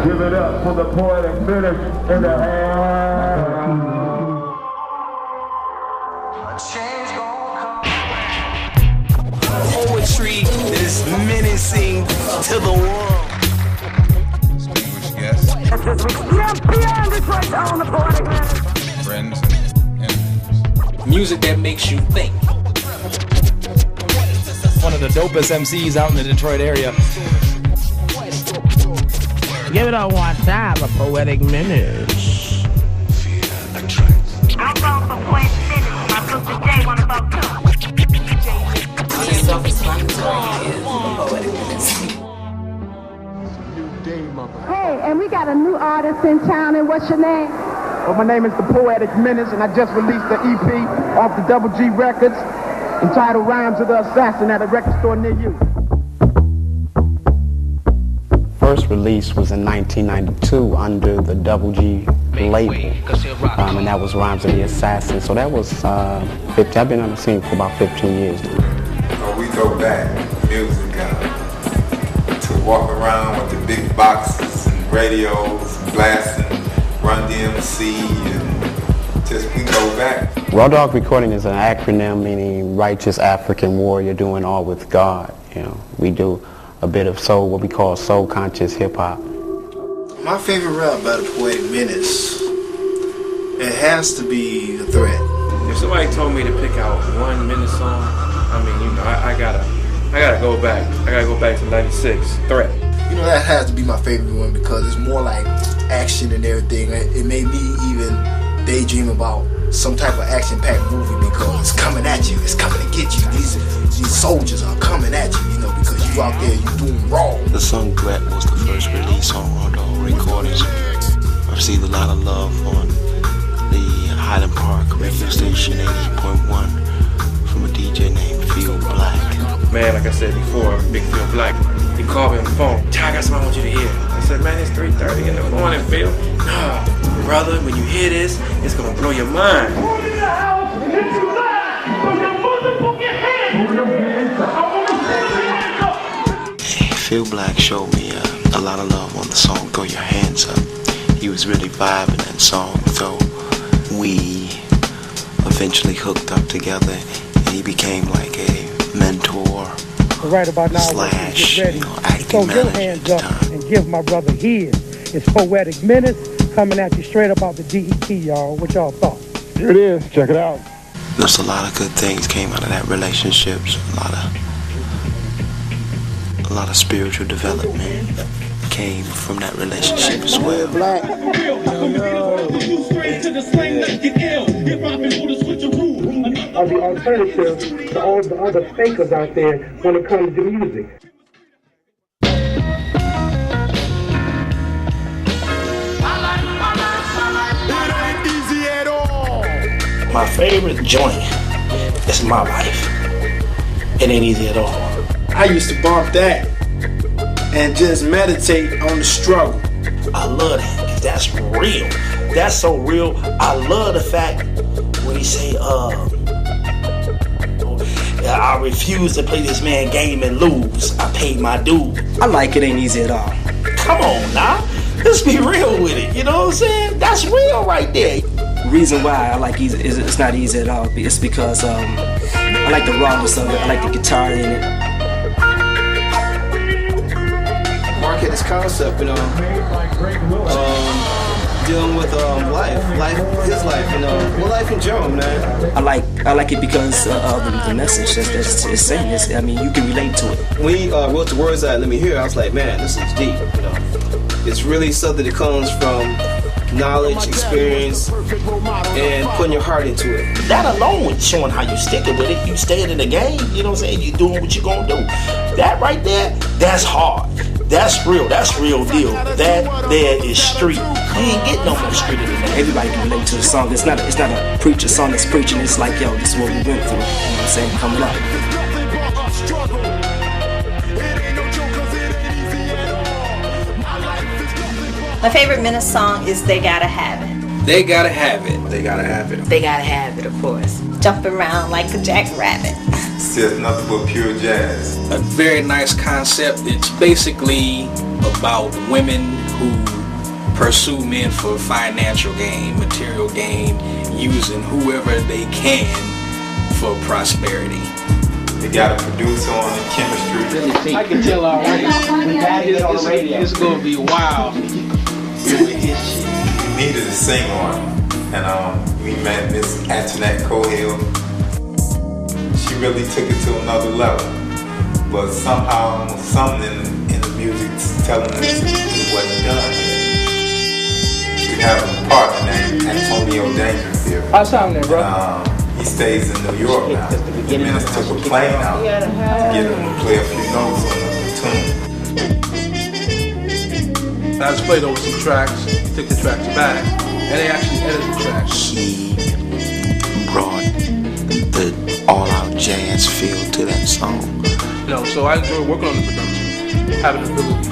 Give it up for the Poetic Menace in the house. Poetry is menacing to the world. Distinguished guests, on the Poetic Menace. friends, and enemies. Music that makes you think. One of the dopest MCs out in the Detroit area. Give it up one time, a Poetic Menace. I'm going for Poetic Menace. My sister Jay wanna fuck too. Self-explanatory is Poetic Menace. Hey, and we got a new artist in town, and what's your name? Well, my name is the Poetic Menace, and I just released the EP off the Double G Records entitled Rhymes of the Assassin at a record store near you. First release was in 1992 under the Double G label, and that was Rhymes of the Assassin. So that was 50. I've been on the scene for about 15 years now. We go back music to walk around with the big boxes and radios, blasting Run DMC, and just we go back. Raw Dog Recording is an acronym meaning Righteous African Warrior Doing All with God. You know, we do a bit of soul, what we call soul conscious hip hop. My favorite rap by the Poetic Menace, it has to be The Threat. If somebody told me to pick out 1 minute song, I mean, you know, I gotta go back. I gotta go back to '96. Threat. You know, that has to be my favorite one because it's more like action and everything. It made me even daydream about some type of action-packed movie because it's coming at you. It's coming to get you. These soldiers are coming at you, you know, because you out there, you doing wrong. The song Threat was the first release on Raw Dog Recordings. I received a lot of love on the Highland Park radio station 88.1 from a DJ named Phil Black. Man, like I said before, I'm Big Phil Black. He called me on the phone. I got something I want you to hear. I said, man, it's 3:30 in the morning, Phil. Nah, brother, when you hear this, it's gonna blow your mind. Phil Black showed me a lot of love on the song Throw Your Hands Up. He was really vibing that song, so we eventually hooked up together and he became like a mentor Right about now, slash, get ready. Acting Throw your hands up and give my brother his. It's Poetic Menace coming at you straight up out the DET, y'all. What y'all thought? Here it is. Check it out. There's a lot of good things came out of that relationship. A lot of spiritual development came from that relationship as well. Black. Are the alternative to all the other fakers out there when it comes to music. My favorite joint is My Life. It ain't easy at all. I used to bump that and just meditate on the struggle. I love that, 'cause that's real. That's so real. I love the fact when he say, I refuse to play this man game and lose. I paid my dues. I like It Ain't Easy at All. Come on now. Let's be real with it. You know what I'm saying? That's real right there. Reason why I like it's not easy at all. It's because I like the rawness of it. I like the guitar in it. Market this concept, you know, dealing with life, his life, you know, well, life in general, man. I like it because of the message that's it's saying. I mean, you can relate to it. When he wrote the words out, let me hear, I was like, man, this is deep, you know. It's really something that comes from knowledge, experience, and putting your heart into it. That alone is showing how you sticking with it. You staying in the game, you know what I'm saying? You doing what you gonna do. That right there, that's hard. That's real deal. That there is street. You ain't getting no more street than that. Everybody can relate to the song. It's not a preacher song that's preaching. It's like, yo, this is what we went through. You know what I'm saying? Coming up. My favorite Menace song is They Gotta Have It. They gotta have it. They gotta have it. They gotta have it, of course. Jumping around like a jackrabbit. Still nothing but pure jazz. A very nice concept. It's basically about women who pursue men for financial gain, material gain, using whoever they can for prosperity. They got a producer on the chemistry. I can tell already. We gotta get on the radio. It's gonna be wild. We needed a singer on, and we met Miss Antoinette Cohill. She really took it to another level, but somehow something in the music telling us it wasn't done yet. We have a partner named Antonio Dangerfield. How's sounding, bro? He stays in New York now. The minister took a plane out to get him to play a few notes on the tune. I just played over some tracks. He took the tracks back, and they actually edited the tracks. He brought the all-out jazz feel to that song. You know, so I enjoy working on the production, having the ability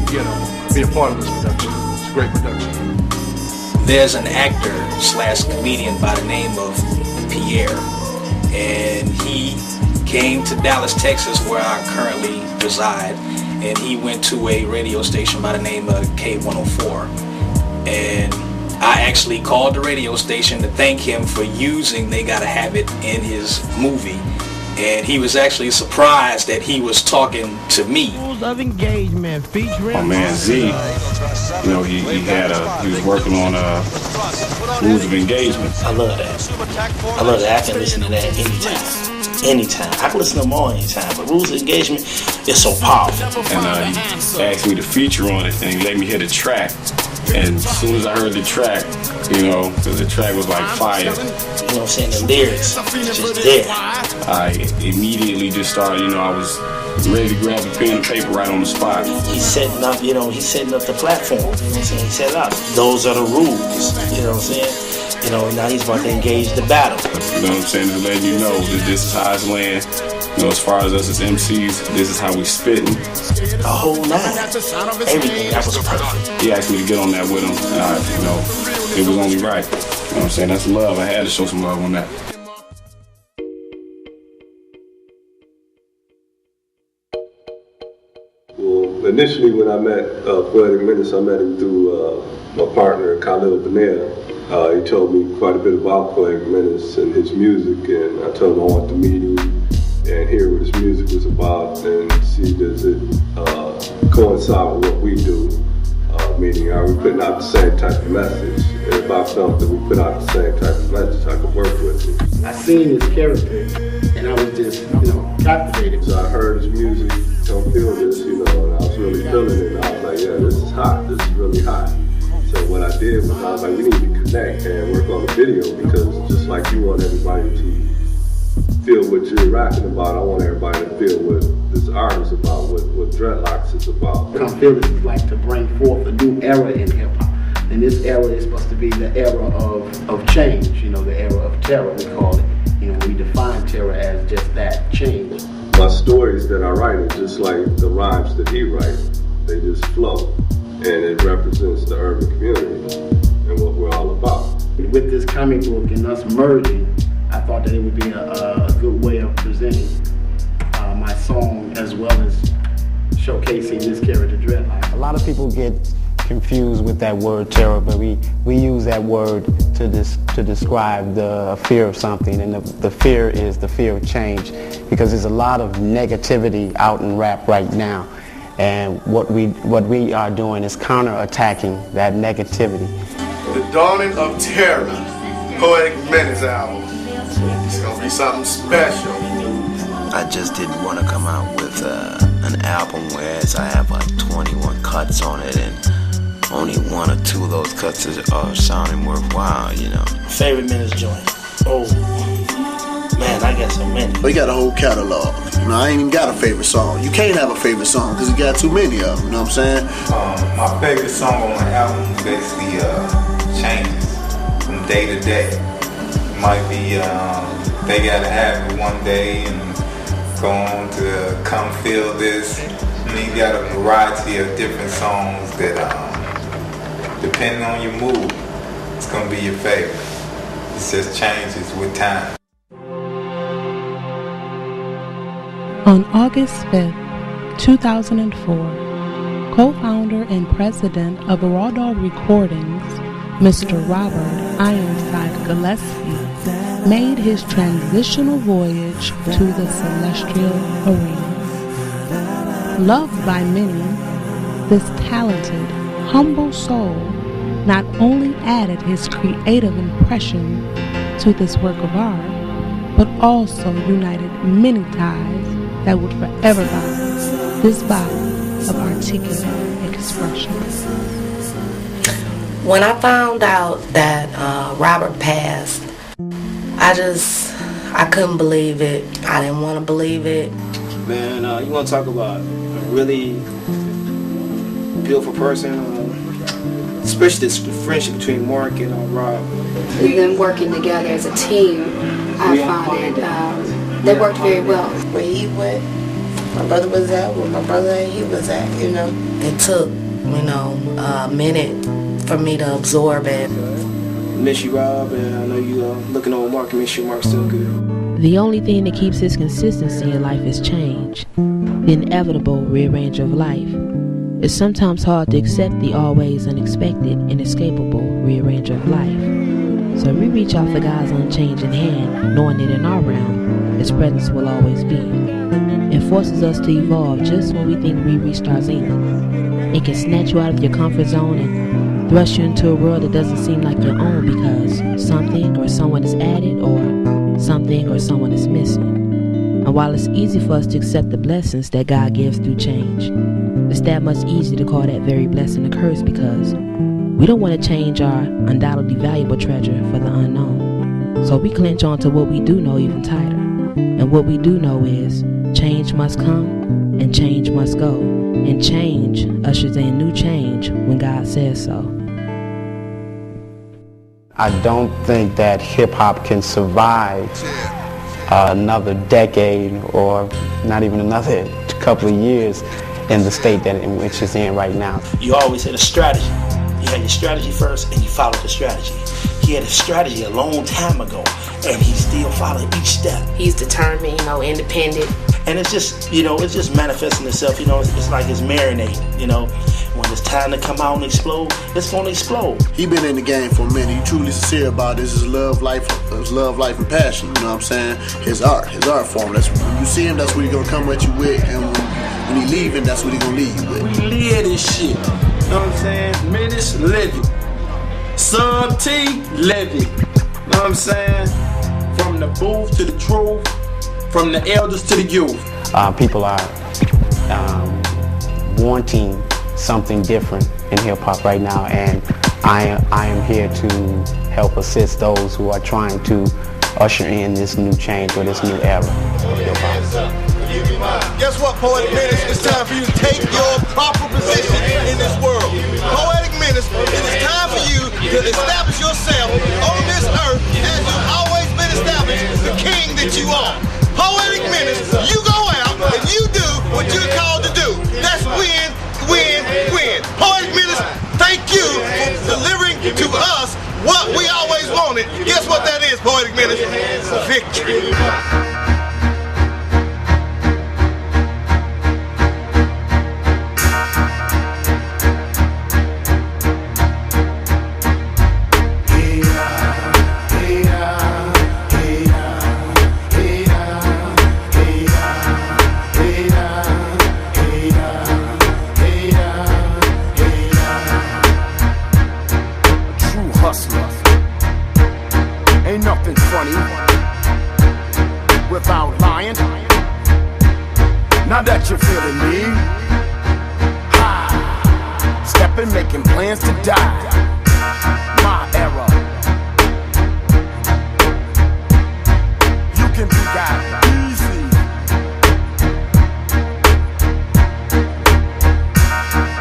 to, be a part of this production. It's a great production. There's an actor / comedian by the name of Pierre, and he came to Dallas, Texas, where I currently reside, and he went to a radio station by the name of K104, and I actually called the radio station to thank him for using They Gotta Have It in his movie, and he was actually surprised that he was talking to me. Rules of Engagement featuring my man Z, you know, he was working on Rules of Engagement. I love that. I love that. I can listen to that anytime. I can listen to them all anytime, but Rules of Engagement is so powerful. And he asked me to feature on it, and he let me hear the track. And as soon as I heard the track, you know, because the track was like fire. You know what I'm saying? The lyrics just there. I immediately just started, I was ready to grab a pen and paper right on the spot. He's setting up, he's setting up the platform. You know what I'm saying? He set it up. Those are the rules. You know what I'm saying? Now he's about to engage the battle. You know what I'm saying? To let you know that this is how it's laying. As far as us as MCs, this is how we spitting. The whole nine. Everything. That was perfect. He asked me to get on that with him. And it was only right. You know what I'm saying? That's love. I had to show some love on that. Well, initially when I met Poetic Menace, I met him through my partner, Khalil Benair. He told me quite a bit about Poetic Menace and his music, and I told him I wanted to meet him and hear what his music was about and see does it coincide with what we do, meaning are we putting out the same type of message, and if I felt that we put out the same type of message, I could work with it. I seen his character and I was just, captivated. So I heard his music, don't feel this, and I was really feeling it, and I was like, yeah, this is hot, this is really hot. So what I did was I was like, we need to connect and work on the video, because just like you want everybody to feel what you're rapping about, I want everybody to feel what this art is about, what Dreadlocks is about. What I feel this is like to bring forth a new era in hip hop. And this era is supposed to be the era of change, the era of terror, we call it. We define terror as just that, change. My stories that I write are just like the rhymes that he writes. They just flow. And it represents the urban community and what we're all about. With this comic book and us merging, I thought that it would be a good way of presenting my song as well as showcasing this character, Dreadlock. A lot of people get confused with that word terror, but we use that word to describe the fear of something, and the fear is the fear of change, because there's a lot of negativity out in rap right now, and what we are doing is counterattacking that negativity. The Dawning of Terror, Poetic Menace album. It's gonna be something special. I just didn't want to come out with an album whereas I have like 21 cuts on it, and only 1 or 2 of those cuts are sounding worthwhile, Favorite Menace joint? Oh, man, I got so many. We got a whole catalog. I ain't even got a favorite song. You can't have a favorite song because you got too many of them, you know what I'm saying? My favorite song on the album basically changes from day to day. It might be They Gotta Have It one day and go on to Come Feel This. You got a variety of different songs that, depending on your mood, it's gonna be your favorite. It just changes with time. On August 5th, 2004, co-founder and president of Raw Dog Recordings, Mr. Robert Ironside Gillespie, made his transitional voyage to the celestial arena. Loved by many, this talented, humble soul not only added his creative impression to this work of art, but also united many ties that would forever bind this body of articulate expression. When I found out that Robert passed, I couldn't believe it. I didn't want to believe it. Man, you want to talk about a really beautiful person, especially this friendship between Mark and Rob. We've been working together as a team. I found it, they worked very well. Where he went, my brother was at, where my brother and he was at, you know. It took, a minute for me to absorb it. Miss you, Rob, and I know you looking over Mark and miss you, Mark's still good. The only thing that keeps his consistency in life is change. The inevitable rearrange of life. It's sometimes hard to accept the always unexpected, inescapable rearrange of life. So we reach out for God's unchanging hand, knowing that in our realm, His presence will always be. It forces us to evolve just when we think we reached our zenith. It can snatch you out of your comfort zone and thrust you into a world that doesn't seem like your own because something or someone is added or something or someone is missing. And while it's easy for us to accept the blessings that God gives through change, it's that much easier to call that very blessing a curse because we don't want to change our undoubtedly valuable treasure for the unknown. So we clench on to what we do know even tighter. And what we do know is change must come and change must go. And change ushers in new change when God says so. I don't think that hip-hop can survive another decade or not even another couple of years in the state that in which it's in right now. You always had a strategy. You had your strategy first and you followed the strategy. He had a strategy a long time ago and he still followed each step. He's determined, independent. And it's just, it's just manifesting itself, it's like it's marinating, When it's time to come out and explode, it's gonna explode. He been in the game for a minute. He truly sincere about this. His love, life, and passion. You know what I'm saying? His art form. That's when you see him. That's what he gonna come at you with. And when he leaving, that's what he gonna leave you with. We live this shit. You know what I'm saying? Menace, live it. Sub T, live it. You know what I'm saying? From the booth to the truth, from the elders to the youth. People are wanting something different in hip-hop right now, and I am here to help assist those who are trying to usher in this new change or this new era of hip-hop. Guess what, Poetic Menace? It's time for you to take your proper position in this world. Poetic Menace, it is time for you to establish yourself on this earth as you've always been established, the king that you are. Poetic Menace, you go out and you do what you're called to do. That's win, win, win. Poetic Menace, thank you for delivering to us what we always wanted. Guess what that is, Poetic Menace? Victory. Now that you're feeling me, stepping, making plans to die. My era. You can be got easy.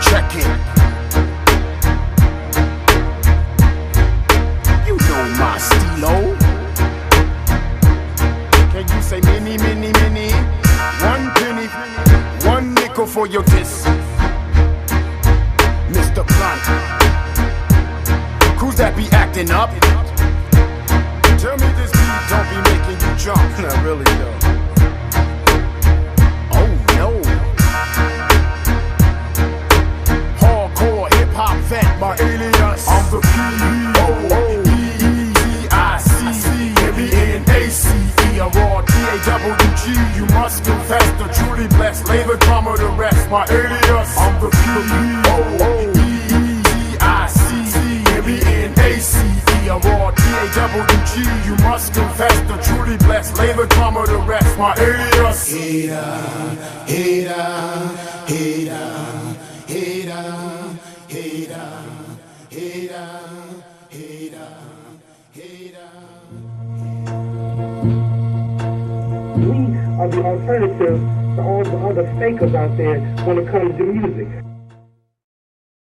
Check it. You know my stilo. Can you say mini, mini, mini? 1 penny, 1 nickel for your diss. Mr. Blunt. Who's that be acting up? Tell me this beat don't be making you jump. Not really though. Oh no. the P-O-E-E-I-C-M-E-N-A-C-E. I'm raw D-A-W-G. You must confess the truly blessed. Lay the drummer to rest. My alias, I'm the P-O-E-E-I-C-M-E-N-A-C-E. I'm raw D-A-W-G. You must confess the truly blessed. Lay the drummer to rest. My alias. Hater, hater, hater, hater, hater, hater, hater, hater. We are the alternative to all the other fakers out there when it comes to music.